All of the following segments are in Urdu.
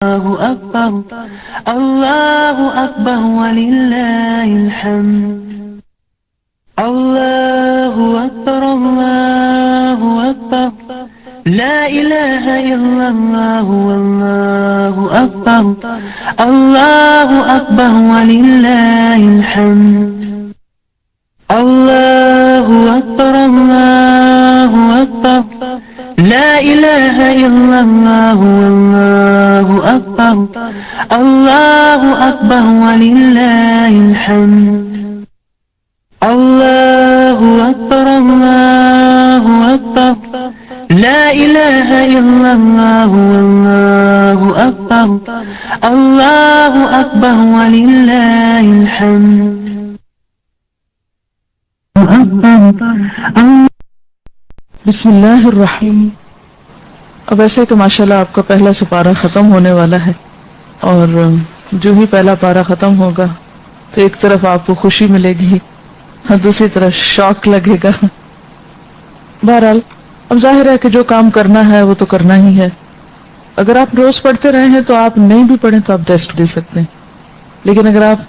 الله أكبر الله أكبر ولله الحمد الله أكبر الله أكبر لا إله إلا الله والله أكبر الله أكبر ولله الحمد الله أكبر الله أكبر لا إله إلا الله والله أكبر الله أكبر ولله الحمد الله أكبر الله أكبر لا إله إلا الله والله أكبر الله أكبر ولله الحمد بسم اللہ الرحیم. اب ایسے کہ ماشاءاللہ آپ کا پہلا سپارہ ختم ہونے والا ہے، اور جو ہی پہلا پارہ ختم ہوگا تو ایک طرف آپ کو خوشی ملے گی اور دوسری طرف شوق لگے گا. بہرحال اب ظاہر ہے کہ جو کام کرنا ہے وہ تو کرنا ہی ہے. اگر آپ روز پڑھتے رہے ہیں تو آپ نہیں بھی پڑھیں تو آپ ٹیسٹ دے سکتے ہیں، لیکن اگر آپ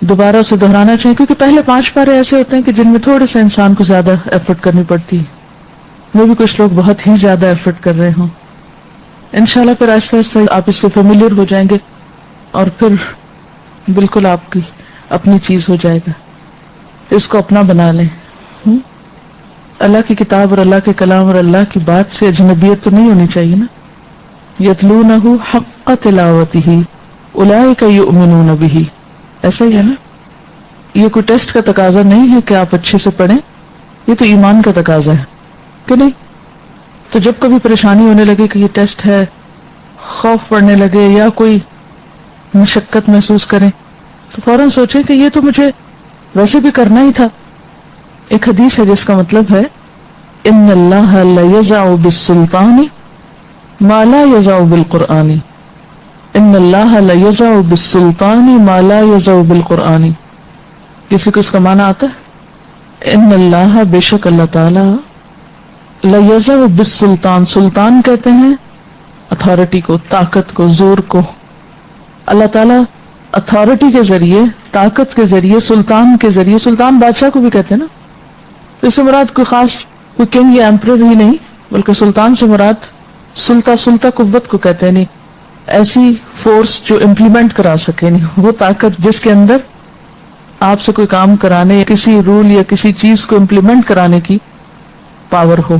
دوبارہ اسے دہرانا چاہیں، کیونکہ پہلے 5 پارے ایسے ہوتے ہیں کہ جن میں تھوڑے سے انسان کو زیادہ ایفرٹ کرنی پڑتی ہے، وہ بھی کچھ لوگ بہت ہی زیادہ ایفرٹ کر رہے ہوں. انشاءاللہ پھر آہستہ آہستہ آپ اس سے فیملیئر ہو جائیں گے اور پھر بالکل آپ کی اپنی چیز ہو جائے گا. اس کو اپنا بنا لیں. اللہ کی کتاب اور اللہ کے کلام اور اللہ کی بات سے اجنبیت تو نہیں ہونی چاہیے نا. یتلونہ حق تلاوتہ اولئک یؤمنون بہ، ایسا ہی ہے نا. یہ کوئی ٹیسٹ کا تقاضا نہیں ہے کہ آپ اچھے سے پڑھیں، یہ تو ایمان کا تقاضا ہے کہ نہیں. تو جب کبھی پریشانی ہونے لگے کہ یہ ٹیسٹ ہے، خوف پڑنے لگے یا کوئی مشقت محسوس کریں، تو فوراً سوچیں کہ یہ تو مجھے ویسے بھی کرنا ہی تھا. ایک حدیث ہے جس کا مطلب ہے ان اللہ لیضع بالسلطان ما لا یضع بالقرآن، ان اللہ لیضع بالسلطان ما لا یضع بالقرآن. کسی کو اس کا معنی آتا ہے؟ ان اللہ، بے شک اللہ تعالی، لیضع بالسلطان، سلطان کہتے ہیں اتھارٹی کو، طاقت کو، زور کو. اللہ تعالی اتھارٹی کے ذریعے، طاقت کے ذریعے، سلطان کے ذریعے، سلطان بادشاہ کو بھی کہتے ہیں نا، تو اس سے مراد کوئی خاص کوئی کنگ یا ایمپرر ہی نہیں، بلکہ سلطان سے مراد سلطہ قوت کو کہتے ہیں. نہیں ایسی فورس جو امپلیمنٹ کرا سکے، نہیں وہ طاقت جس کے اندر آپ سے کوئی کام کرانے یا کسی رول یا کسی چیز کو امپلیمنٹ کرانے کی پاور ہو.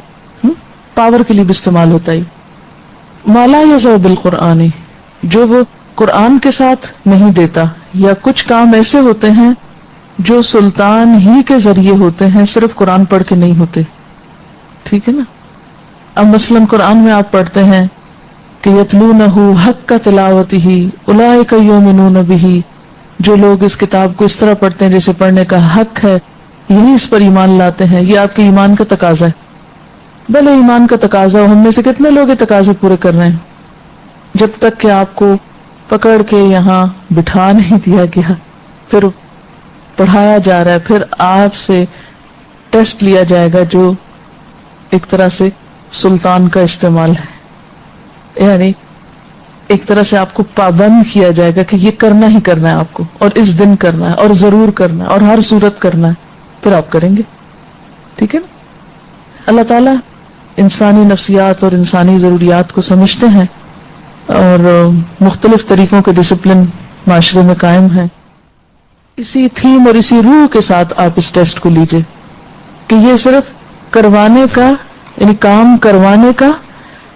پاور کے لیے بھی استعمال ہوتا ہے. ما لا یضع بالقرآن، جو وہ قرآن کے ساتھ نہیں دیتا، یا کچھ کام ایسے ہوتے ہیں جو سلطان ہی کے ذریعے ہوتے ہیں، صرف قرآن پڑھ کے نہیں ہوتے. ٹھیک ہے نا. اب مثلاً قرآن میں آپ پڑھتے ہیں کہ یتلونہ حق تلاوتہ اولئک یؤمنون بہ، جو لوگ اس کتاب کو اس طرح پڑھتے ہیں جیسے پڑھنے کا حق ہے، یہی اس پر ایمان لاتے ہیں. یہ آپ کے ایمان کا تقاضا ہے. بھلے ایمان کا تقاضا ہو، ہم میں سے کتنے لوگ یہ تقاضے پورے کر رہے ہیں؟ جب تک کہ آپ کو پکڑ کے یہاں بٹھا نہیں دیا گیا، پھر پڑھایا جا رہا ہے، پھر آپ سے ٹیسٹ لیا جائے گا، جو ایک طرح سے سلطان کا استعمال ہے. یعنی ایک طرح سے آپ کو پابند کیا جائے گا کہ یہ کرنا ہی کرنا ہے آپ کو، اور اس دن کرنا ہے، اور ضرور کرنا ہے، اور ہر صورت کرنا ہے. پھر آپ کریں گے. ٹھیک ہے نا. اللہ تعالیٰ انسانی نفسیات اور انسانی ضروریات کو سمجھتے ہیں، اور مختلف طریقوں کے ڈسپلن معاشرے میں قائم ہیں. اسی تھیم اور اسی روح کے ساتھ آپ اس ٹیسٹ کو لیجئے کہ یہ صرف کروانے کا، یعنی کام کروانے کا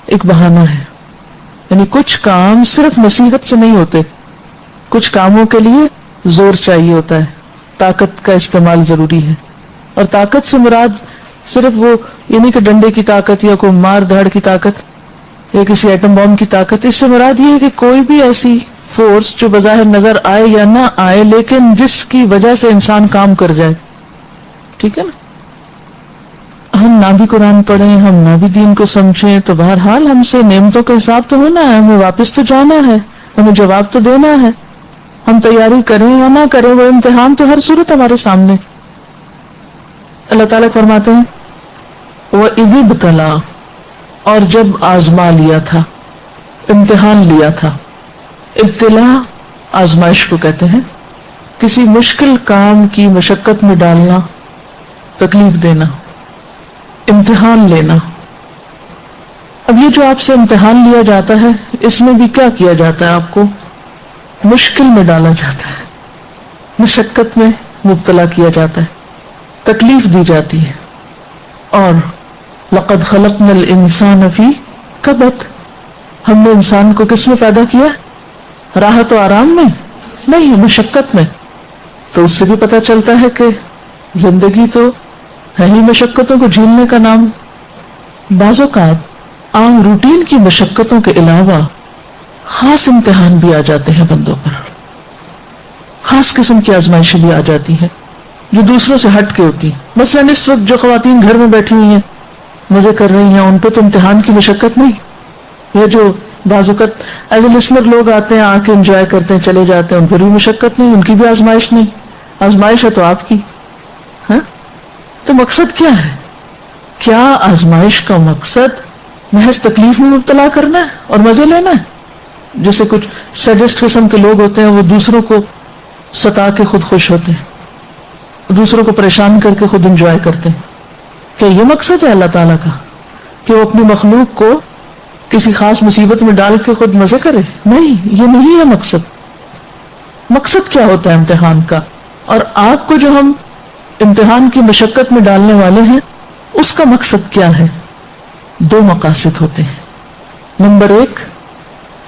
ایک بہانہ ہے. یعنی کچھ کام صرف نصیحت سے نہیں ہوتے، کچھ کاموں کے لیے زور چاہیے ہوتا ہے، طاقت کا استعمال ضروری ہے. اور طاقت سے مراد صرف وہ یعنی کہ ڈنڈے کی طاقت یا کوئی مار دھاڑ کی طاقت یا کسی ایٹم بم کی طاقت. اس سے مراد یہ ہے کہ کوئی بھی ایسی فورس جو بظاہر نظر آئے یا نہ آئے، لیکن جس کی وجہ سے انسان کام کر جائے. ٹھیک ہے نا. ہم نہ بھی قرآن پڑھیں، ہم نہ بھی دین کو سمجھیں، تو بہرحال ہم سے نعمتوں کا حساب تو ہونا ہے، ہمیں واپس تو جانا ہے، ہمیں جواب تو دینا ہے. ہم تیاری کریں یا نہ کریں، وہ امتحان تو ہر صورت ہمارے سامنے. اللہ تعالیٰ فرماتے ہیں وَإِذِ ابْتَلَىٰ، اور جب آزما لیا تھا، امتحان لیا تھا. ابتلا آزمائش کو کہتے ہیں، کسی مشکل کام کی مشقت میں ڈالنا، تکلیف دینا، امتحان لینا۔ اب یہ جو آپ سے امتحان لیا جاتا ہے، اس میں بھی کیا کیا جاتا ہے؟ آپ کو مشکل میں ڈالا جاتا ہے، مشقت میں مبتلا کیا جاتا ہے، تکلیف دی جاتی ہے۔ اور لقد خلقنا الانسان فی کبد، ہم نے انسان کو کس میں پیدا کیا؟ راحت و آرام میں نہیں، مشقت میں۔ تو اس سے بھی پتہ چلتا ہے کہ زندگی تو ہے ہی مشقتوں کو جھیلنے کا نام۔ بعض اوقات عام روٹین کی مشقتوں کے علاوہ خاص امتحان بھی آ جاتے ہیں بندوں پر، خاص قسم کی آزمائشیں بھی آ جاتی ہیں جو دوسروں سے ہٹ کے ہوتی ہیں۔ مثلا اس وقت جو خواتین گھر میں بیٹھی ہوئی ہیں، مزے کر رہی ہیں، ان پہ تو امتحان کی مشقت نہیں۔ یہ جو بعض اوقات ایز اے لسنر لوگ آتے ہیں، آ کے انجوائے کرتے ہیں، چلے جاتے ہیں، ان پر بھی مشقت نہیں، ان کی بھی آزمائش نہیں۔ آزمائش ہے تو آپ کی، ہاں؟ تو مقصد کیا ہے؟ کیا آزمائش کا مقصد محض تکلیف میں مبتلا کرنا ہے اور مزے لینا ہے؟ جیسے کچھ سیڈسٹ قسم کے لوگ ہوتے ہیں، وہ دوسروں کو ستا کے خود خوش ہوتے ہیں، دوسروں کو پریشان کر کے خود انجوائے کرتے ہیں۔ کیا یہ مقصد ہے اللہ تعالیٰ کا کہ وہ اپنی مخلوق کو کسی خاص مصیبت میں ڈال کے خود مزے کرے؟ نہیں، یہ نہیں ہے مقصد۔ مقصد کیا ہوتا ہے امتحان کا؟ اور آپ کو جو ہم امتحان کی مشقت میں ڈالنے والے ہیں، اس کا مقصد کیا ہے؟ دو مقاصد ہوتے ہیں۔ نمبر ایک،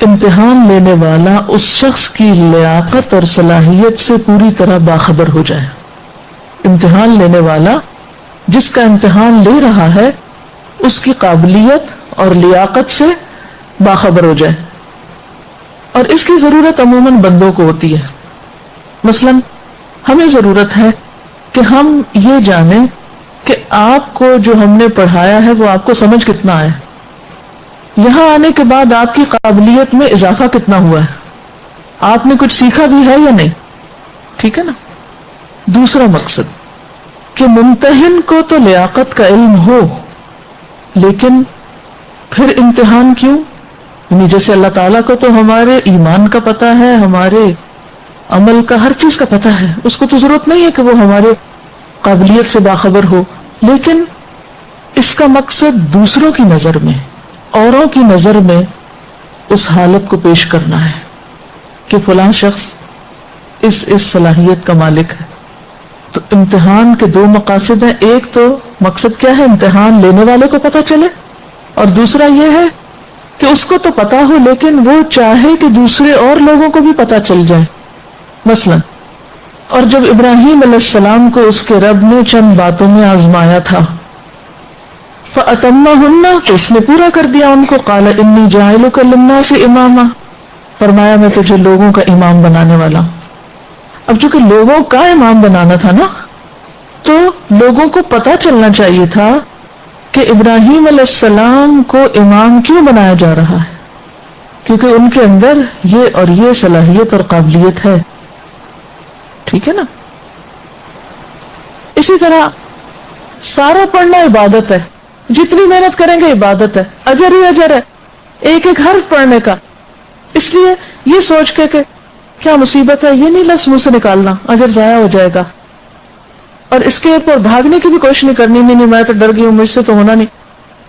امتحان لینے والا اس شخص کی لیاقت اور صلاحیت سے پوری طرح باخبر ہو جائے۔ امتحان لینے والا جس کا امتحان لے رہا ہے، اس کی قابلیت اور لیاقت سے باخبر ہو جائے۔ اور اس کی ضرورت عموماً بندوں کو ہوتی ہے۔ مثلا ہمیں ضرورت ہے کہ ہم یہ جانیں کہ آپ کو جو ہم نے پڑھایا ہے وہ آپ کو سمجھ کتنا آیا، یہاں آنے کے بعد آپ کی قابلیت میں اضافہ کتنا ہوا ہے، آپ نے کچھ سیکھا بھی ہے یا نہیں، ٹھیک ہے نا؟ دوسرا مقصد کہ ممتحن کو تو لیاقت کا علم ہو، لیکن پھر امتحان کیوں؟ یعنی جیسے اللہ تعالیٰ کو تو ہمارے ایمان کا پتہ ہے، ہمارے عمل کا، ہر چیز کا پتہ ہے، اس کو تو ضرورت نہیں ہے کہ وہ ہمارے قابلیت سے باخبر ہو، لیکن اس کا مقصد دوسروں کی نظر میں، اوروں کی نظر میں اس حالت کو پیش کرنا ہے کہ فلاں شخص اس صلاحیت کا مالک ہے۔ تو امتحان کے دو مقاصد ہیں، ایک تو مقصد کیا ہے؟ امتحان لینے والے کو پتہ چلے، اور دوسرا یہ ہے کہ اس کو تو پتا ہو لیکن وہ چاہے کہ دوسرے اور لوگوں کو بھی پتا چل جائے۔ مثلا اور جب ابراہیم علیہ السلام کو اس کے رب نے چند باتوں میں آزمایا تھا، فَأَتَمَّهُنَّ، تو اس نے پورا کر دیا ان کو، قَالَ إِنِّي جَاعِلُكَ لِلنَّاسِ إِمَامًا، فرمایا میں تجھے لوگوں کا امام بنانے والا۔ اب چونکہ لوگوں کا امام بنانا تھا نا، تو لوگوں کو پتا چلنا چاہیے تھا کہ ابراہیم علیہ السلام کو امام کیوں بنایا جا رہا ہے، کیونکہ ان کے اندر یہ اور یہ صلاحیت اور قابلیت ہے، ٹھیک ہے نا؟ اسی طرح سارا پڑھنا عبادت ہے، جتنی محنت کریں گے عبادت ہے، اجر ہی اجر ہے ایک ایک حرف پڑھنے کا۔ اس لیے یہ سوچ کے کہ کیا مصیبت ہے، یہ نہیں لفظ منہ سے نکالنا، اجر ضائع ہو جائے گا، اور اس کے اوپر بھاگنے کی بھی کوشش نہیں کرنی، نہیں میں تو ڈر گئی ہوں، مجھ سے تو ہونا نہیں۔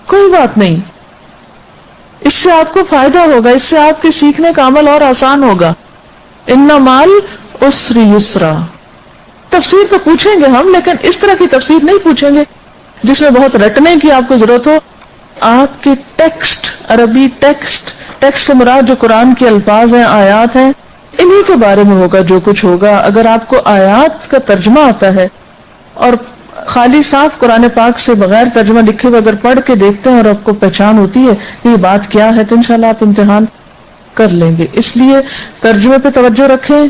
کوئی بات نہیں، اس سے آپ کو فائدہ ہوگا، اس سے آپ کے سیکھنے کا عمل اور آسان ہوگا۔ ان مال عسر یسرا، تفسیر تو پوچھیں گے ہم، لیکن اس طرح کی تفسیر نہیں پوچھیں گے جس میں بہت رٹنے کی آپ کو ضرورت ہو۔ آپ کے ٹیکسٹ، عربی ٹیکسٹ سے مراد جو قرآن کے الفاظ ہیں، آیات ہیں، انہی کے بارے میں ہوگا جو کچھ ہوگا۔ اگر آپ کو آیات کا ترجمہ آتا ہے اور خالی صاف قرآن پاک سے بغیر ترجمہ لکھے ہوئے اگر پڑھ کے دیکھتے ہیں اور آپ کو پہچان ہوتی ہے کہ یہ بات کیا ہے، تو انشاءاللہ آپ امتحان کر لیں گے۔ اس لیے ترجمے پہ توجہ رکھیں،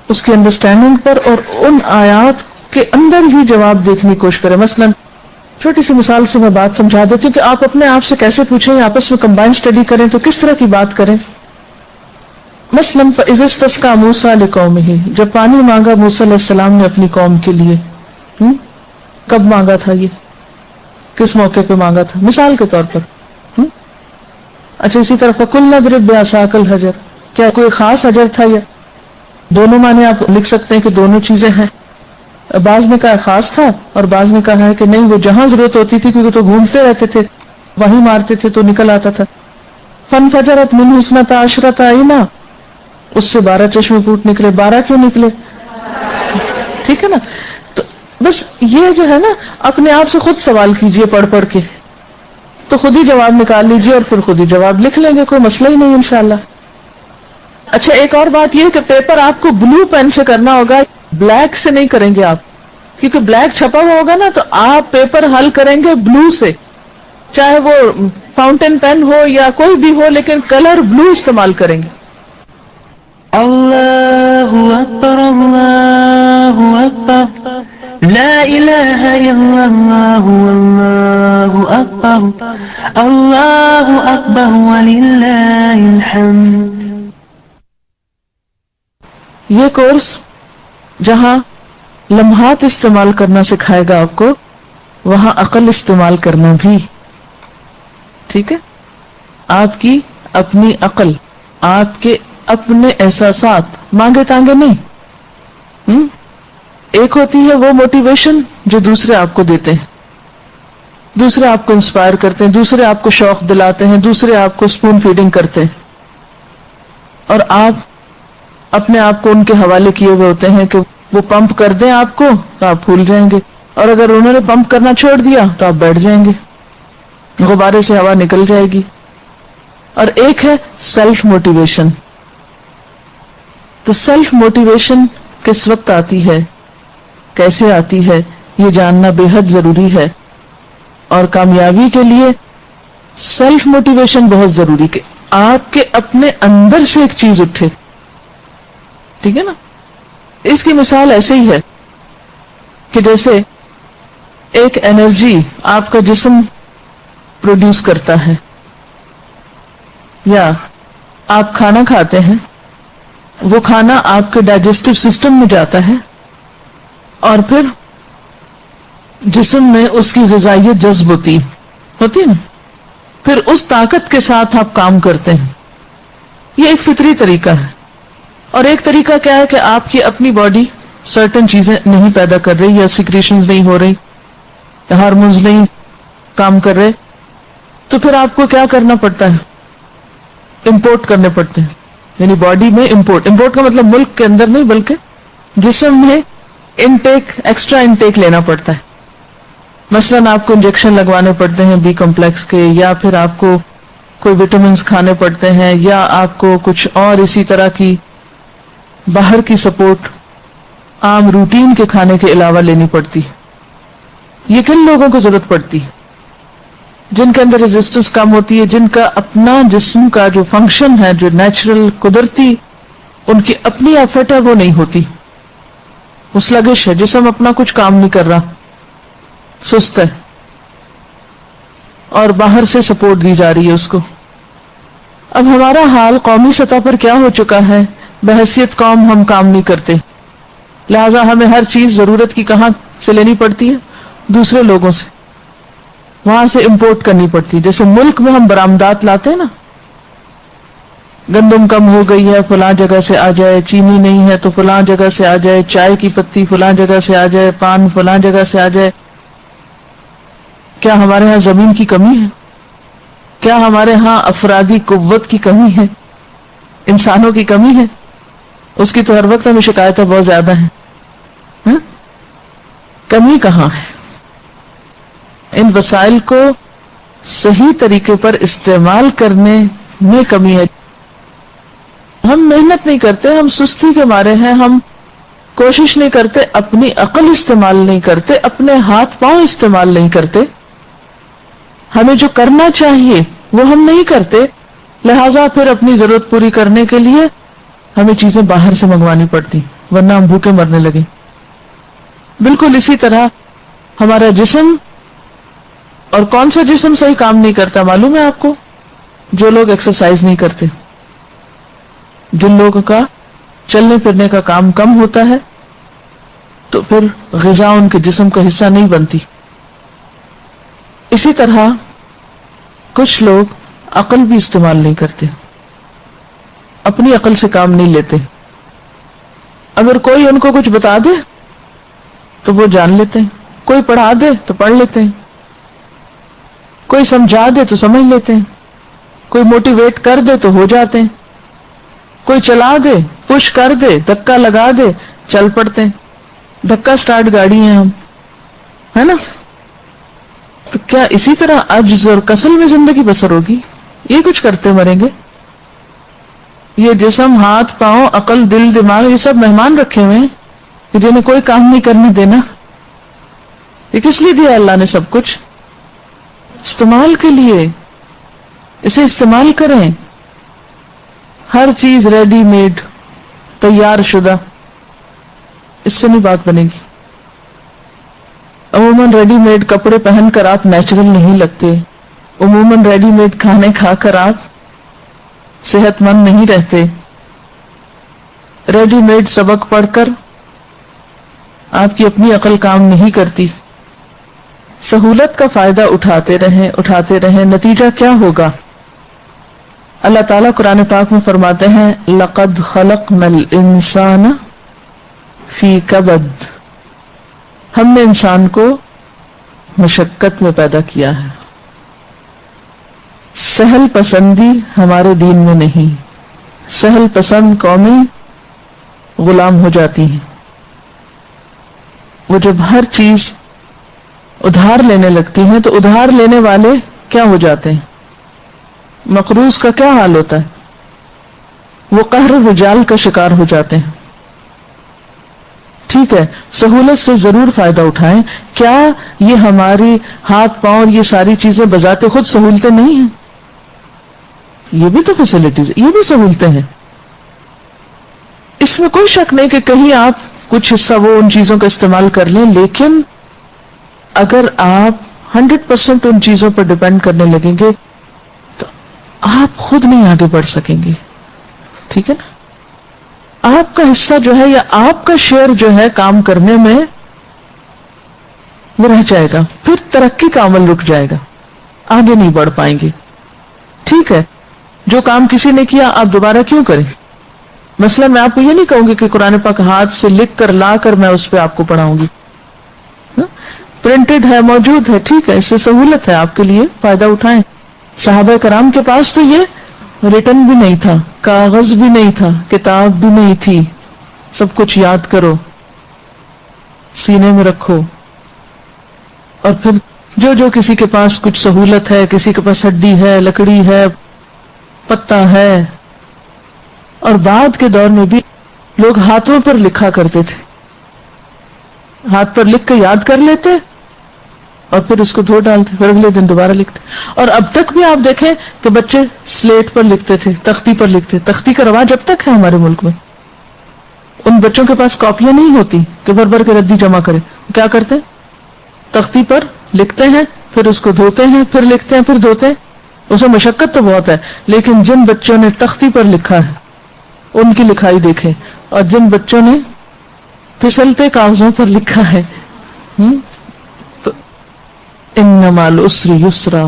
اس کی انڈرسٹینڈنگ پر، اور ان آیات کے اندر ہی جواب دیکھنے کی کوشش کریں۔ مثلا چھوٹی سی مثال سے میں بات سمجھا دیتی ہوں کہ آپ اپنے آپ سے کیسے پوچھیں، آپس میں کمبائن اسٹڈی کریں تو کس طرح کی بات کریں۔ مثلا فَإِذَا اسْتَسْقَىٰ مُوسَىٰ لِقَوْمِهِ، جب پانی مانگا موسیٰ علیہ السلام نے اپنی قوم کے لیے، کب مانگا تھا، یہ کس موقع پہ مانگا تھا، مثال کے طور پر۔ اچھا، اسی طرح فَقُلْنَا اضْرِب بِعَصَاكَ الْحَجَرَ، کیا کوئی خاص اجر تھا یا دونوں معنی آپ لکھ سکتے ہیں کہ دونوں چیزیں ہیں. بعض نے کہا خاص تھا اور بعض نے کہا ہے کہ نہیں وہ جہاں ضرورت ہوتی تھی کیونکہ تو گھومتے رہتے تھے وہیں مارتے تھے تو نکل آتا تھا. فانفجرت منہ اثنتا عشرۃ عینا، اس سے 12 چشمے پھوٹ نکلے. 12 کیوں نکلے؟ ٹھیک ہے نا. تو بس یہ جو ہے نا اپنے آپ سے خود سوال کیجئے پڑھ پڑھ کے تو خود ہی جواب نکال لیجئے اور پھر خود ہی جواب لکھ لیں گے، کوئی مسئلہ ہی نہیں انشاءاللہ. اچھا ایک اور بات یہ کہ پیپر آپ کو بلو پین سے کرنا ہوگا، بلیک سے نہیں کریں گے آپ، کیونکہ بلیک چھپا ہوا ہوگا نا تو آپ پیپر حل کریں گے بلو سے، چاہے وہ فاؤنٹین پین ہو یا کوئی بھی ہو لیکن کلر بلو استعمال کریں گے. اللہ اکبر اللہ اکبر لا الہ الا اللہ واللہ اکبر اللہ اکبر وللہ الحمد. یہ کورس جہاں لمحات استعمال کرنا سکھائے گا آپ کو، وہاں عقل استعمال کرنا بھی. ٹھیک ہے، آپ کی اپنی عقل، آپ کے اپنے احساسات، مانگے تانگے نہیں. ایک ہوتی ہے وہ موٹیویشن جو دوسرے آپ کو دیتے ہیں، دوسرے آپ کو انسپائر کرتے ہیں، دوسرے آپ کو شوق دلاتے ہیں، دوسرے آپ کو اسپون فیڈنگ کرتے ہیں، اور آپ اپنے آپ کو ان کے حوالے کیے ہوئے ہوتے ہیں کہ وہ پمپ کر دیں آپ کو تو آپ بھول جائیں گے، اور اگر انہوں نے پمپ کرنا چھوڑ دیا تو آپ بیٹھ جائیں گے، غبارے سے ہوا نکل جائے گی. اور ایک ہے سیلف موٹیویشن. تو سیلف موٹیویشن کس وقت آتی ہے، کیسے آتی ہے، یہ جاننا بے حد ضروری ہے. اور کامیابی کے لیے سیلف موٹیویشن بہت ضروری کہ آپ کے اپنے اندر سے ایک چیز اٹھے. ٹھیک ہے نا. اس کی مثال ایسے ہی ہے کہ جیسے ایک انرجی آپ کا جسم پروڈیوس کرتا ہے، یا آپ کھانا کھاتے ہیں، وہ کھانا آپ کے ڈائجسٹو سسٹم میں جاتا ہے اور پھر جسم میں اس کی غذائیت جذب ہوتی ہے نا، پھر اس طاقت کے ساتھ آپ کام کرتے ہیں. یہ ایک فطری طریقہ ہے. اور ایک طریقہ کیا ہے کہ آپ کی اپنی باڈی سرٹن چیزیں نہیں پیدا کر رہی، یا سیکریشنز نہیں ہو رہی، یا ہارمونز نہیں کام کر رہے، تو پھر آپ کو کیا کرنا پڑتا ہے؟ امپورٹ کرنے پڑتے ہیں. یعنی باڈی میں امپورٹ کا مطلب ملک کے اندر نہیں بلکہ جسم میں ایکسٹرا انٹیک لینا پڑتا ہے. مثلاً آپ کو انجیکشن لگوانے پڑتے ہیں بی کمپلیکس کے، یا پھر آپ کو کوئی وٹامنز کھانے پڑتے ہیں، یا آپ کو کچھ اور اسی طرح کی باہر کی سپورٹ عام روٹین کے کھانے کے علاوہ لینی پڑتی. یہ کن لوگوں کو ضرورت پڑتی؟ جن کے اندر ریزسٹنس کم ہوتی ہے، جن کا اپنا جسم کا جو فنکشن ہے، جو نیچرل قدرتی ان کی اپنی ایفرٹ ہے وہ نہیں ہوتی، وہ سلگش ہے، جسم اپنا کچھ کام نہیں کر رہا، سست ہے، اور باہر سے سپورٹ دی جا رہی ہے اس کو. اب ہمارا حال قومی سطح پر کیا ہو چکا ہے؟ بحیثیت قوم ہم کام نہیں کرتے، لہذا ہمیں ہر چیز ضرورت کی کہاں سے لینی پڑتی ہے؟ دوسرے لوگوں سے، وہاں سے امپورٹ کرنی پڑتی. جیسے ملک میں ہم برآمدات لاتے ہیں نا، گندم کم ہو گئی ہے فلاں جگہ سے آ جائے، چینی نہیں ہے تو فلاں جگہ سے آ جائے، چائے کی پتی فلاں جگہ سے آ جائے، پان فلاں جگہ سے آ جائے. کیا ہمارے ہاں زمین کی کمی ہے؟ کیا ہمارے ہاں افرادی قوت کی کمی ہے؟ انسانوں کی کمی ہے؟ اس کی تو ہر وقت ہمیں شکایتیں بہت زیادہ ہیں. کمی کہاں ہے؟ ان وسائل کو صحیح طریقے پر استعمال کرنے میں کمی ہے. ہم محنت نہیں کرتے، ہم سستی کے مارے ہیں، ہم کوشش نہیں کرتے، اپنی عقل استعمال نہیں کرتے، اپنے ہاتھ پاؤں استعمال نہیں کرتے. ہمیں جو کرنا چاہیے وہ ہم نہیں کرتے، لہذا پھر اپنی ضرورت پوری کرنے کے لیے ہمیں چیزیں باہر سے منگوانی پڑتی، ورنہ ہم بھوکے مرنے لگے. بالکل اسی طرح ہمارا جسم، اور کون سا جسم صحیح کام نہیں کرتا معلوم ہے آپ کو؟ جو لوگ ایکسرسائز نہیں کرتے، جن لوگوں کا چلنے پھرنے کا کام کم ہوتا ہے، تو پھر غذا ان کے جسم کا حصہ نہیں بنتی. اسی طرح کچھ لوگ عقل بھی استعمال نہیں کرتے. اپنی عقل سے کام نہیں لیتے. اگر کوئی ان کو کچھ بتا دے تو وہ جان لیتے ہیں, کوئی پڑھا دے تو پڑھ لیتے ہیں, کوئی سمجھا دے تو سمجھ لیتے ہیں, کوئی موٹیویٹ کر دے تو ہو جاتے ہیں, کوئی چلا دے, پش کر دے, دھکا لگا دے, چل پڑتے ہیں. دھکا سٹارٹ گاڑی ہیں ہم, ہے نا؟ تو کیا اسی طرح عجز اور کسل میں زندگی بسر ہوگی؟ یہ کچھ کرتے مریں گے؟ یہ جسم, ہاتھ, پاؤں, عقل, دل, دماغ, یہ سب مہمان رکھے ہوئے ہیں کہ جنہیں کوئی کام نہیں کرنے دینا. یہ کس لیے دیا اللہ نے سب کچھ؟ استعمال کے لیے. اسے استعمال کریں. ہر چیز ریڈی میڈ, تیار شدہ, اس سے نہیں بات بنے گی. عموماً ریڈی میڈ کپڑے پہن کر آپ نیچرل نہیں لگتے. عموماً ریڈی میڈ کھانے کھا کر آپ صحت مند نہیں رہتے. ریڈی میڈ سبق پڑھ کر آپ کی اپنی عقل کام نہیں کرتی. سہولت کا فائدہ اٹھاتے رہیں, نتیجہ کیا ہوگا؟ اللہ تعالیٰ قرآن پاک میں فرماتے ہیں لَقَدْ خَلَقْنَا الْإِنسَانَ فِي كَبَدٍ, ہم نے انسان کو مشقت میں پیدا کیا ہے. سہل پسندی ہمارے دین میں نہیں. سہل پسند قومیں غلام ہو جاتی ہیں. وہ جب ہر چیز ادھار لینے لگتی ہیں تو ادھار لینے والے کیا ہو جاتے ہیں؟ مقروض کا کیا حال ہوتا ہے؟ وہ قہر رجال کا شکار ہو جاتے ہیں. ٹھیک ہے, سہولت سے ضرور فائدہ اٹھائیں. کیا یہ ہماری ہاتھ پاؤں اور یہ ساری چیزیں بذات خود سہولتیں نہیں ہیں؟ یہ بھی تو فیسلٹیز, یہ بھی سہولتیں ہیں. اس میں کوئی شک نہیں کہ کہیں آپ کچھ حصہ وہ ان چیزوں کا استعمال کر لیں, لیکن اگر آپ 100% ان چیزوں پر ڈیپینڈ کرنے لگیں گے تو آپ خود نہیں آگے بڑھ سکیں گے. ٹھیک ہے نا؟ آپ کا حصہ جو ہے یا آپ کا شیئر جو ہے کام کرنے میں وہ رہ جائے گا, پھر ترقی کا عمل رک جائے گا, آگے نہیں بڑھ پائیں گے. ٹھیک ہے, جو کام کسی نے کیا آپ دوبارہ کیوں کریں؟ مثلا میں آپ کو یہ نہیں کہوں گی کہ قرآن پاک ہاتھ سے لکھ کر لا کر میں اس پہ آپ کو پڑھاؤں گی. پرنٹڈ ہے, موجود ہے, ٹھیک ہے, اس سے سہولت ہے آپ کے لیے, فائدہ اٹھائیں. صحابہ کرام کے پاس تو یہ ریٹن بھی نہیں تھا, کاغذ بھی نہیں تھا, کتاب بھی نہیں تھی. سب کچھ یاد کرو, سینے میں رکھو, اور پھر جو کسی کے پاس کچھ سہولت ہے, کسی کے پاس ہڈی ہے, لکڑی ہے, پتا ہے. اور بعد کے دور میں بھی لوگ ہاتھوں پر لکھا کرتے تھے, ہاتھ پر لکھ کے یاد کر لیتے اور پھر اس کو دھو ڈالتے, پھر اگلے دن دوبارہ لکھتے. اور اب تک بھی آپ دیکھیں کہ بچے سلیٹ پر لکھتے تھے, تختی پر لکھتے. تختی کا رواج اب تک ہے ہمارے ملک میں. ان بچوں کے پاس کاپیاں نہیں ہوتی کہ بھر بھر کے ردی جمع کرے. کیا کرتے ہیں؟ تختی پر لکھتے ہیں, پھر اس کو دھوتے ہیں, پھر لکھتے ہیں, پھر دھوتے ہیں. اس میں مشقت تو بہت ہے, لیکن جن بچوں نے تختی پر لکھا ہے ان کی لکھائی دیکھیں, اور جن بچوں نے پھسلتے کاغذوں پر لکھا ہے تو ان مع العسر یسرا,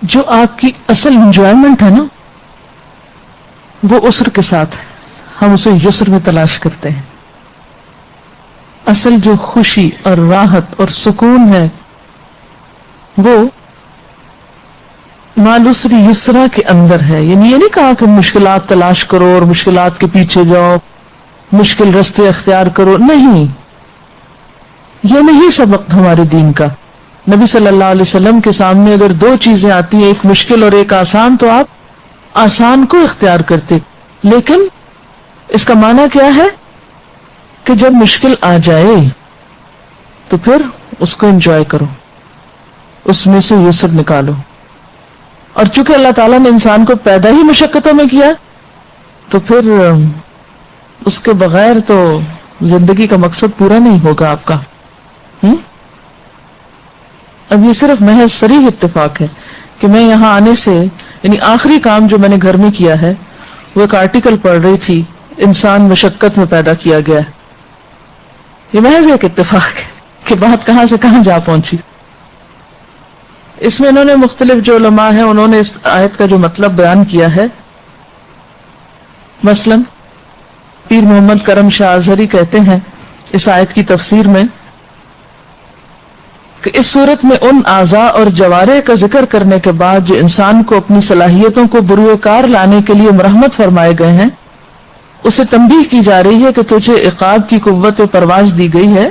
جو آپ کی اصل انجوائمنٹ ہے نا وہ عسر کے ساتھ ہے, ہم اسے یسر میں تلاش کرتے ہیں. اصل جو خوشی اور راحت اور سکون ہے وہ مع العسر یسرا کے اندر ہے. یعنی یہ نہیں کہا کہ مشکلات تلاش کرو اور مشکلات کے پیچھے جاؤ, مشکل راستے اختیار کرو, نہیں, یہ نہیں سبق ہمارے دین کا. نبی صلی اللہ علیہ وسلم کے سامنے اگر دو چیزیں آتی ہیں, ایک مشکل اور ایک آسان, تو آپ آسان کو اختیار کرتے. لیکن اس کا معنی کیا ہے کہ جب مشکل آ جائے تو پھر اس کو انجوائے کرو, اس میں سے یسر نکالو. اور چونکہ اللہ تعالیٰ نے انسان کو پیدا ہی مشقتوں میں کیا تو پھر اس کے بغیر تو زندگی کا مقصد پورا نہیں ہوگا آپ کا. اب یہ صرف محض صریح اتفاق ہے کہ میں یہاں آنے سے, یعنی آخری کام جو میں نے گھر میں کیا ہے وہ ایک آرٹیکل پڑھ رہی تھی, انسان مشقت میں پیدا کیا گیا ہے. یہ محض ایک اتفاق ہے کہ بات کہاں سے کہاں جا پہنچی. اس میں انہوں نے مختلف جو علماء ہیں انہوں نے اس آیت کا جو مطلب بیان کیا ہے مثلا پیر محمد کرم شاہ ازہری کہتے ہیں اس آیت کی تفسیر میں کہ اس صورت میں ان اعضاء اور جوارح کا ذکر کرنے کے بعد جو انسان کو اپنی صلاحیتوں کو بروئے کار لانے کے لیے مرحمت فرمائے گئے ہیں، اسے تنبیہ کی جا رہی ہے کہ تجھے عقاب کی قوت پرواز دی گئی ہے،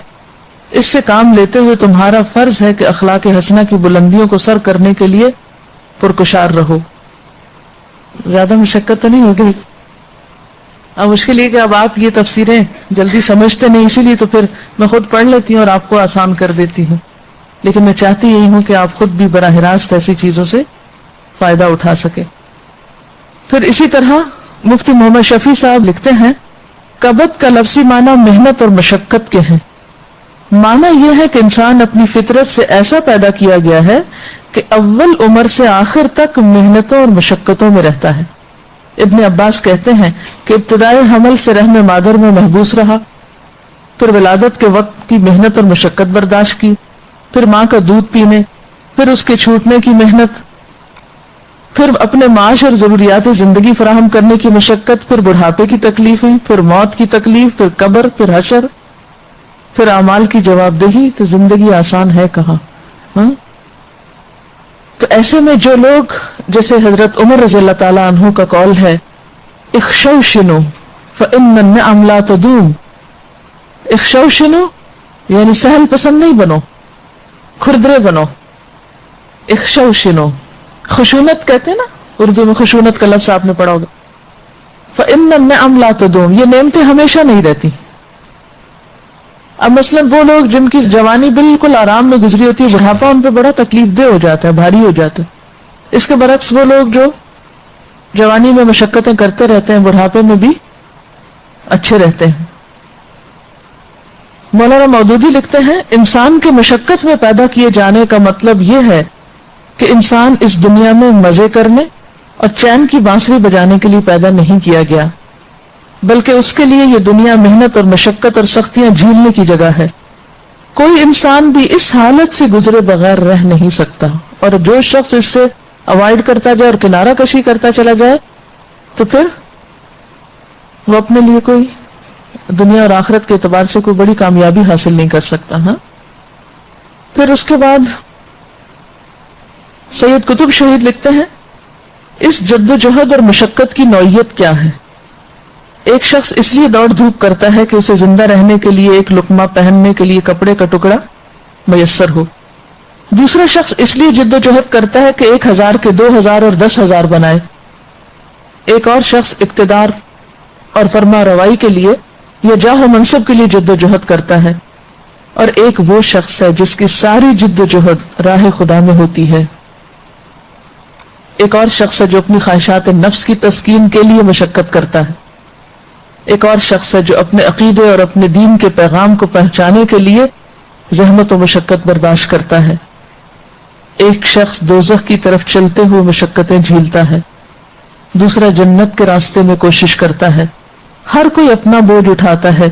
اس سے کام لیتے ہوئے تمہارا فرض ہے کہ اخلاق حسنہ کی بلندیوں کو سر کرنے کے لیے پرکشار رہو۔ زیادہ مشقت تو نہیں ہو گئی؟ اب مشکل یہ کہ اب آپ یہ تفسیریں جلدی سمجھتے نہیں، اسی لیے تو پھر میں خود پڑھ لیتی ہوں اور آپ کو آسان کر دیتی ہوں، لیکن میں چاہتی یہی ہوں کہ آپ خود بھی براہ راست ایسی چیزوں سے فائدہ اٹھا سکے۔ پھر اسی طرح مفتی محمد شفیع صاحب لکھتے ہیں، کبد کا لفظی معنی محنت اور مشقت کے ہیں۔ معنی یہ ہے کہ انسان اپنی فطرت سے ایسا پیدا کیا گیا ہے کہ اول عمر سے آخر تک محنتوں اور مشقتوں میں رہتا ہے۔ ابن عباس کہتے ہیں کہ ابتدائی حمل سے رحم مادر میں محبوس رہا، پھر ولادت کے وقت کی محنت اور مشقت برداشت کی، پھر ماں کا دودھ پینے، پھر اس کے چھوٹنے کی محنت، پھر اپنے معاش اور ضروریات زندگی فراہم کرنے کی مشقت، پھر بڑھاپے کی تکلیفیں، پھر موت کی تکلیف، پھر قبر، پھر حشر، پھر اعمال کی جواب دہی۔ تو زندگی آسان ہے کہاں؟ تو ایسے میں جو لوگ، جیسے حضرت عمر رضی اللہ تعالیٰ عنہ کا قول ہے، اخشوشنو فإن النعم لا تدوم، اخشوشنو یعنی سہل پسند نہیں بنو، کھردرے بنو۔ اخشوشنو خشونت کہتے ہیں نا، اردو میں خشونت کا لفظ آپ نے پڑھا ہوگا۔ فإن النعم لا تدوم، یہ نعمتیں ہمیشہ نہیں رہتی۔ اب مثلا وہ لوگ جن کی جوانی بالکل آرام میں گزری ہوتی ہے، بڑھاپا ان پہ بڑا تکلیف دہ ہو جاتا ہے، بھاری ہو جاتا ہے۔ اس کے برعکس وہ لوگ جو جوانی میں مشقتیں کرتے رہتے ہیں، بڑھاپے میں بھی اچھے رہتے ہیں۔ مولانا مودودی لکھتے ہیں، انسان کے مشقت میں پیدا کیے جانے کا مطلب یہ ہے کہ انسان اس دنیا میں مزے کرنے اور چین کی بانسری بجانے کے لیے پیدا نہیں کیا گیا، بلکہ اس کے لیے یہ دنیا محنت اور مشقت اور سختیاں جھیلنے کی جگہ ہے۔ کوئی انسان بھی اس حالت سے گزرے بغیر رہ نہیں سکتا، اور جو شخص اس سے اوائڈ کرتا جائے اور کنارہ کشی کرتا چلا جائے تو پھر وہ اپنے لیے کوئی دنیا اور آخرت کے اعتبار سے کوئی بڑی کامیابی حاصل نہیں کر سکتا۔ پھر اس کے بعد سید قطب شہید لکھتے ہیں، اس جد و جہد اور مشقت کی نوعیت کیا ہے؟ ایک شخص اس لیے دوڑ دھوپ کرتا ہے کہ اسے زندہ رہنے کے لیے ایک لقمہ، پہننے کے لیے کپڑے کا ٹکڑا میسر ہو۔ دوسرا شخص اس لیے جد و جہد کرتا ہے کہ 1000 کے 2000 اور 10,000 بنائے۔ ایک اور شخص اقتدار اور فرما روائی کے لیے یا جاہ و منصب کے لیے جد و جہد کرتا ہے، اور ایک وہ شخص ہے جس کی ساری جد و جہد راہ خدا میں ہوتی ہے۔ ایک اور شخص ہے جو اپنی خواہشات نفس کی تسکین کے لیے مشقت کرتا ہے۔ ایک اور شخص ہے جو اپنے عقیدے اور اپنے دین کے پیغام کو پہنچانے کے لیے زحمت و مشقت برداشت کرتا ہے۔ ایک شخص دوزخ کی طرف چلتے ہوئے مشقتیں جھیلتا ہے، دوسرا جنت کے راستے میں کوشش کرتا ہے۔ ہر کوئی اپنا بوجھ اٹھاتا ہے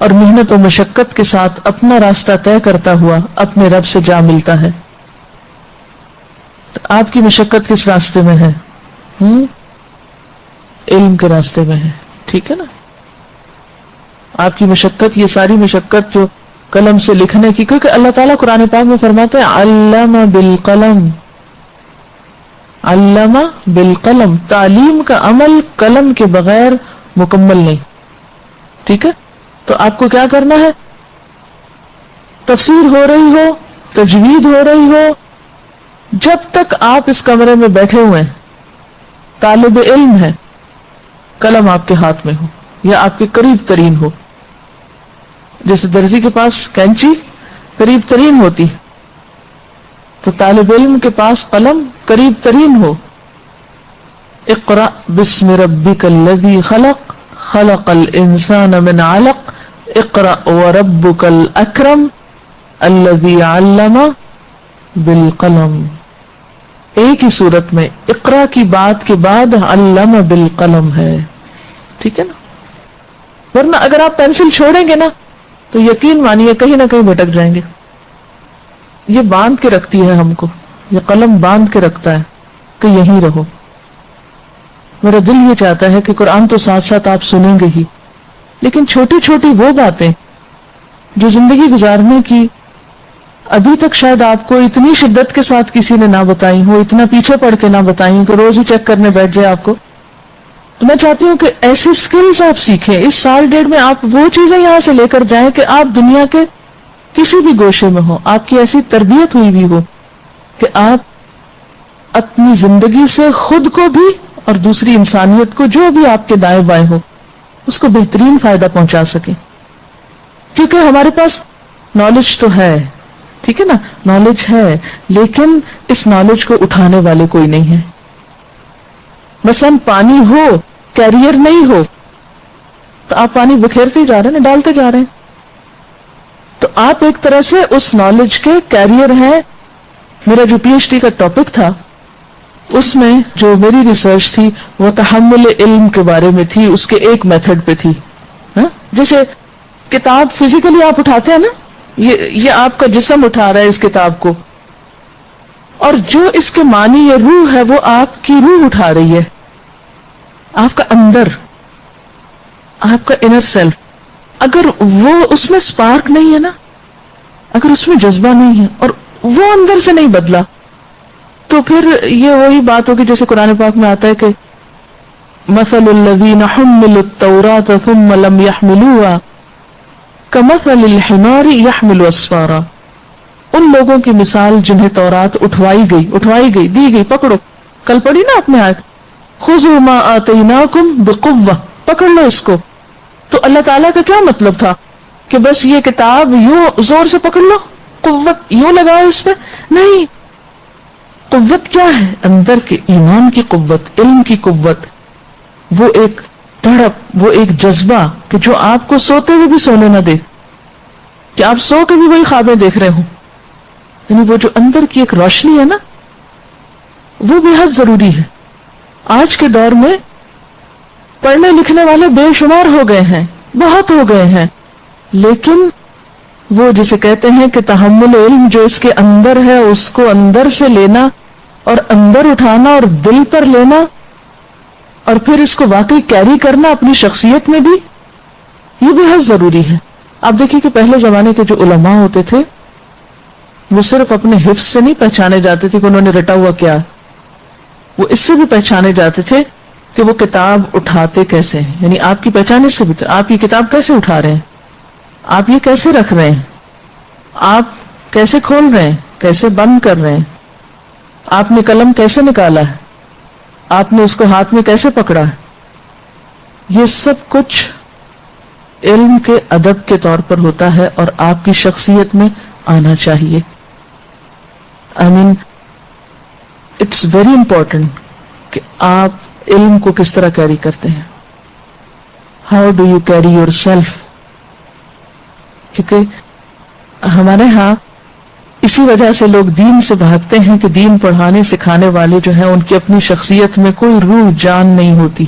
اور محنت و مشقت کے ساتھ اپنا راستہ طے کرتا ہوا اپنے رب سے جا ملتا ہے۔ تو آپ کی مشقت کس راستے میں ہے؟ علم کے راستے میں ہے، ٹھیک ہے نا؟ آپ کی مشقت، یہ ساری مشقت جو قلم سے لکھنے کی، کیونکہ اللہ تعالیٰ قرآن پاک میں فرماتے ہیں علم بالقلم، علم بالقلم، تعلیم کا عمل قلم کے بغیر مکمل نہیں، ٹھیک ہے؟ تو آپ کو کیا کرنا ہے؟ تفسیر ہو رہی ہو، تجوید ہو رہی ہو، جب تک آپ اس کمرے میں بیٹھے ہوئے ہیں، طالب علم ہے، قلم آپ کے ہاتھ میں ہو یا آپ کے قریب ترین ہو، جیسے درزی کے پاس کینچی قریب ترین ہوتی، تو طالب علم کے پاس قلم قریب ترین ہو۔ اقرأ بسم ربک الذی خلق، خلق الانسان من علق، اقرأ وربک الاکرم الذی علم بالقلم۔ ایک ہی صورت میں اقرا کی بات کے بعد علم بالقلم ہے، ٹھیک ہے نا؟ ورنہ اگر آپ پینسل چھوڑیں گے نا تو یقین مانیے کہیں نہ کہیں بھٹک جائیں گے۔ یہ باندھ کے رکھتی ہے ہم کو، یہ قلم باندھ کے رکھتا ہے کہ یہیں رہو۔ میرا دل یہ چاہتا ہے کہ قرآن تو ساتھ ساتھ آپ سنیں گے ہی، لیکن چھوٹی چھوٹی وہ باتیں جو زندگی گزارنے کی ابھی تک شاید آپ کو اتنی شدت کے ساتھ کسی نے نہ بتائی ہو، اتنا پیچھے پڑ کے نہ بتائی ہو کہ روز ہی چیک کرنے بیٹھ جائے آپ کو. تو میں چاہتی ہوں کہ ایسی سکلز آپ سیکھیں. اس سال ڈیڑھ میں آپ وہ چیزیں یہاں سے لے کر جائیں کہ آپ دنیا کے کسی بھی گوشے میں ہو، آپ کی ایسی تربیت ہوئی بھی ہو کہ آپ اپنی زندگی سے خود کو بھی اور دوسری انسانیت کو جو بھی آپ کے دائیں بائیں ہو اس کو بہترین فائدہ پہنچا سکیں. کیونکہ ہمارے پاس نالج تو ہے، ٹھیک ہے نا، نالج ہے، لیکن اس نالج کو اٹھانے والے کوئی نہیں ہے. مثلا پانی ہو، کیریئر نہیں ہو، تو آپ پانی بکھیرتے جا رہے ہیں، ڈالتے جا رہے ہیں. تو آپ ایک طرح سے اس نالج کے کیریئر ہیں. میرا جو پی ایچ ڈی کا ٹاپک تھا اس میں جو میری ریسرچ تھی وہ تحمل علم کے بارے میں تھی، اس کے ایک میتھڈ پہ تھی. جیسے کتاب فزیکلی آپ اٹھاتے ہیں نا، یہ آپ کا جسم اٹھا رہا ہے اس کتاب کو، اور جو اس کے معنی یا روح ہے وہ آپ کی روح اٹھا رہی ہے. آپ کا اندر، آپ کا انر سیلف، اگر وہ اس میں سپارک نہیں ہے نا، اگر اس میں جذبہ نہیں ہے اور وہ اندر سے نہیں بدلا، تو پھر یہ وہی بات ہوگی جیسے قرآن پاک میں آتا ہے کہ مثل الذین حملوا التوراة ثم لم يحملوها كمثل الحمار يحمل اسفارا. ان لوگوں کی مثال جنہیں تورات اٹھوائی گئی دی گئی، پکڑو، کل پڑھی نا آپ نے آیت خذوا ما آتیناکم بقوة، پکڑ لو اس کو. تو اللہ تعالیٰ کا کیا مطلب تھا کہ بس یہ کتاب یوں زور سے پکڑ لو، قوت یوں لگاؤ اس پہ؟ نہیں. قوت کیا ہے؟ اندر کے ایمان کی قوت، علم کی قوت، وہ ایک تڑپ، وہ ایک جذبہ کہ جو آپ کو سوتے ہوئے بھی سونے نہ دے، کہ آپ سو کے بھی وہی خوابیں دیکھ رہے ہوں. یعنی وہ جو اندر کی ایک روشنی ہے نا، وہ بے حد ضروری ہے. آج کے دور میں پڑھنے لکھنے والے بے شمار ہو گئے ہیں، بہت ہو گئے ہیں، لیکن وہ جسے کہتے ہیں کہ تحمل علم، جو اس کے اندر ہے اس کو اندر سے لینا اور اندر اٹھانا اور دل پر لینا اور پھر اس کو واقعی کیری کرنا اپنی شخصیت میں بھی، یہ بے حد ضروری ہے. آپ دیکھیے کہ پہلے زمانے کے جو علماء ہوتے تھے وہ صرف اپنے حفظ سے نہیں پہچانے جاتے تھے کہ انہوں نے رٹا ہوا کیا، وہ اس سے بھی پہچانے جاتے تھے کہ وہ کتاب اٹھاتے کیسے ہیں. یعنی آپ کی پہچان اس سے بھی، آپ یہ کتاب کیسے اٹھا رہے ہیں، آپ یہ کیسے رکھ رہے ہیں، آپ کیسے کھول رہے ہیں، کیسے بند کر رہے ہیں، آپ نے قلم کیسے نکالا ہے، آپ نے اس کو ہاتھ میں کیسے پکڑا ہے. یہ سب کچھ علم کے ادب کے طور پر ہوتا ہے اور آپ کی شخصیت میں آنا چاہیے. I mean, it's very important کہ آپ علم کو کس طرح کیری کرتے ہیں. How do you carry yourself؟ کیونکہ ہمارے ہاں اسی وجہ سے لوگ دین سے بھاگتے ہیں کہ دین پڑھانے سکھانے والے جو ہیں ان کی اپنی شخصیت میں کوئی روح جان نہیں ہوتی.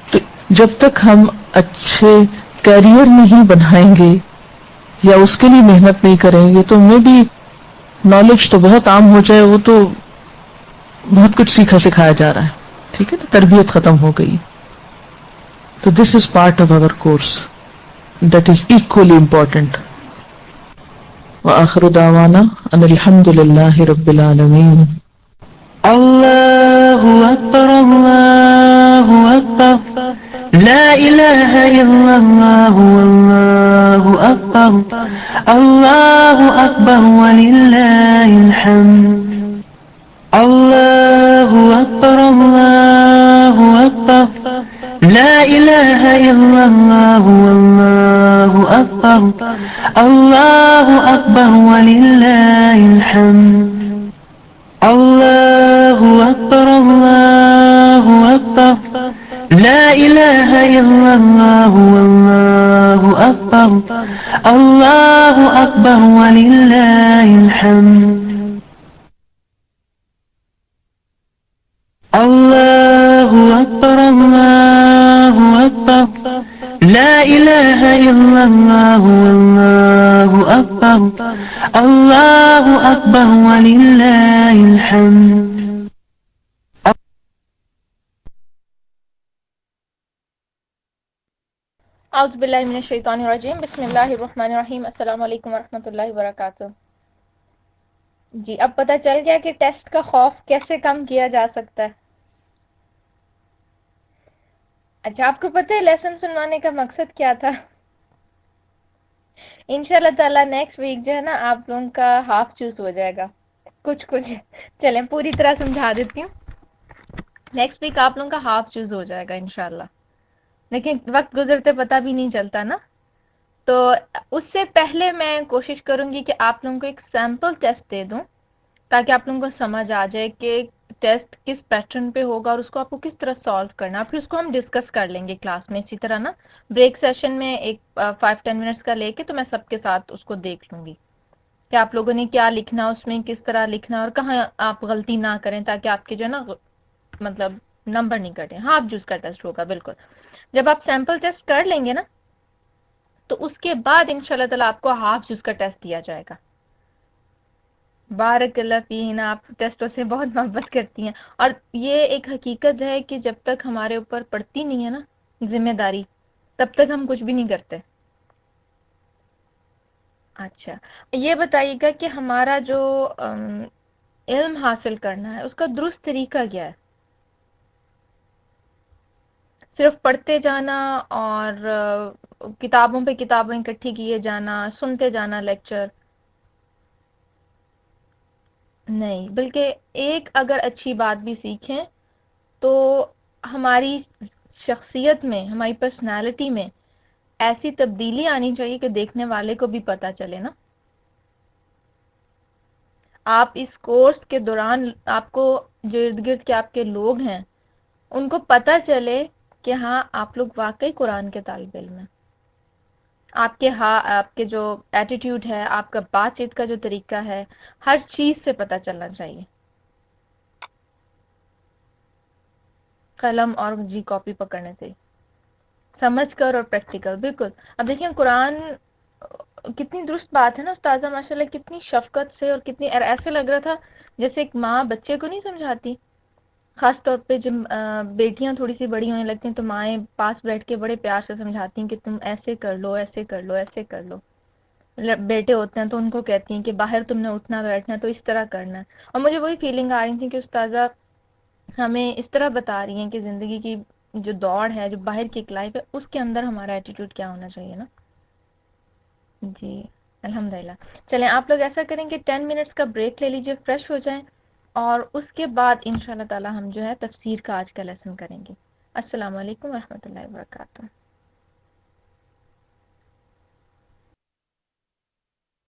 تو جب تک ہم اچھے کیریئر نہیں بنائیں گے یا اس کے لیے محنت نہیں کریں گے تو میں بھی نالج تو بہت عام ہو جائے، وہ تو بہت کچھ سیکھا سکھایا جا رہا ہے، ٹھیک ہے نا، تربیت ختم ہو گئی. تو this is part of our course that is equally important. وآخر دعوانا ان الحمد للہ رب العالمین. اللہ اکبر اللہ اکبر لا الہ الا اللہ واللہ اکبر اللہ اکبر وللہ الحمد. اللہ اکبر اللہ اکبر لا الہ الا اللہ واللہ اکبر اللہ اکبر وللہ الحمد. اللہ اکبر اللہ اکبر لا الہ الا اللہ واللہ اکبر اللہ اکبر وللہ الحمد. اللہ اکبر اللہ اکبر لا الہ الا اللہ واللہ اکبر اللہ اکبر وللہ الحمد. اعوذ باللہ من الشیطان الرجیم، بسم اللہ الرحمن الرحیم، السلام علیکم ورحمۃ اللہ وبرکاتہ۔ جی اب پتہ چل گیا کہ ٹیسٹ کا خوف کیسے کم کیا جا سکتا ہے۔ اچھا، آپ کو پتہ ہے لیسن سنوانے کا مقصد کیا تھا؟ انشاءاللہ تعالیٰ نیکسٹ ویک جو ہے نا آپ لوگوں کا ہاف چوز ہو جائے گا، کچھ چلیں پوری طرح سمجھا دیتی ہوں۔ نیکسٹ ویک آپ لوگوں کا ہاف چوز ہو جائے گا انشاءاللہ، لیکن وقت گزرتے پتہ بھی نہیں چلتا نا، تو اس سے پہلے میں کوشش کروں گی کہ آپ لوگوں کو ایک سیمپل ٹیسٹ دے دوں تاکہ آپ لوگوں کو سمجھ آ جائے کہ ٹیسٹ کس پیٹرن پہ ہوگا اور اس کو آپ کو کس طرح سالو کرنا ہے، پھر اس کو ہم ڈسکس کر لیں گے کلاس میں اسی طرح نا، بریک سیشن میں ایک 5-10 منٹس کا لے کے تو میں سب کے ساتھ اس کو دیکھ لوں گی کہ آپ لوگوں نے کیا لکھنا، اس میں کس طرح لکھنا اور کہاں آپ غلطی نہ کریں تاکہ آپ کے جو ہے نا مطلب نمبر نہیں کٹیں۔ ہاں آپ جوز کا ٹیسٹ ہوگا بالکل۔ جب آپ سیمپل ٹیسٹ کر لیں گے نا تو اس کے بعد انشاءاللہ تعالیٰ آپ کو ہاف جوز کا ٹیسٹ دیا جائے گا۔ بارک اللہ فینا، آپ ٹیسٹوں سے بہت محبت کرتی ہیں، اور یہ ایک حقیقت ہے کہ جب تک ہمارے اوپر پڑتی نہیں ہے نا ذمہ داری تب تک ہم کچھ بھی نہیں کرتے۔ اچھا، یہ بتائیے گا کہ ہمارا جو علم حاصل کرنا ہے اس کا درست طریقہ کیا ہے؟ صرف پڑھتے جانا اور کتابوں پہ کتابیں اکٹھی کیے جانا، سنتے جانا لیکچر؟ نہیں، بلکہ ایک اگر اچھی بات بھی سیکھیں تو ہماری شخصیت میں، ہماری پرسنالٹی میں ایسی تبدیلی آنی چاہیے کہ دیکھنے والے کو بھی پتہ چلے نا۔ آپ اس کورس کے دوران آپ کو جو ارد گرد کے آپ کے لوگ ہیں ان کو پتہ چلے کہ ہاں آپ لوگ واقعی قرآن کے طالب علم ہیں۔ آپ کے جو ایٹیٹیوڈ ہے، آپ کا بات چیت کا جو طریقہ ہے، ہر چیز سے پتہ چلنا چاہیے، قلم اور جی کاپی پکڑنے سے سمجھ کر اور پریکٹیکل بالکل۔ اب دیکھیں قرآن کتنی درست بات ہے نا استاذہ، ماشاءاللہ کتنی شفقت سے اور کتنی ایسے لگ رہا تھا جیسے ایک ماں بچے کو نہیں سمجھاتی، خاص طور پہ جب بیٹیاں تھوڑی سی بڑی ہونے لگتی ہیں تو مائیں پاس بیٹھ کے بڑے پیار سے سمجھاتی ہیں کہ تم ایسے کر لو، ایسے کر لو، ایسے کر لو۔ بیٹے ہوتے ہیں تو ان کو کہتی ہیں کہ باہر تم نے اٹھنا بیٹھنا تو اس طرح کرنا ہے، اور مجھے وہی فیلنگ آ رہی تھی کہ استاذہ ہمیں اس طرح بتا رہی ہیں کہ زندگی کی جو دوڑ ہے، جو باہر کی ایک لائف ہے، اس کے اندر ہمارا ایٹیٹیوڈ کیا ہونا چاہیے نا۔ جی الحمدللہ۔ چلیں آپ لوگ ایسا کریں کہ 10 منٹس کا بریک لے لیجئے، فریش ہو جائیں، اور اس کے بعد انشاءاللہ تعالی ہم جو ہے تفسیر کا آج کا لیسن کریں گے۔ السلام علیکم ورحمۃ اللہ وبرکاتہ۔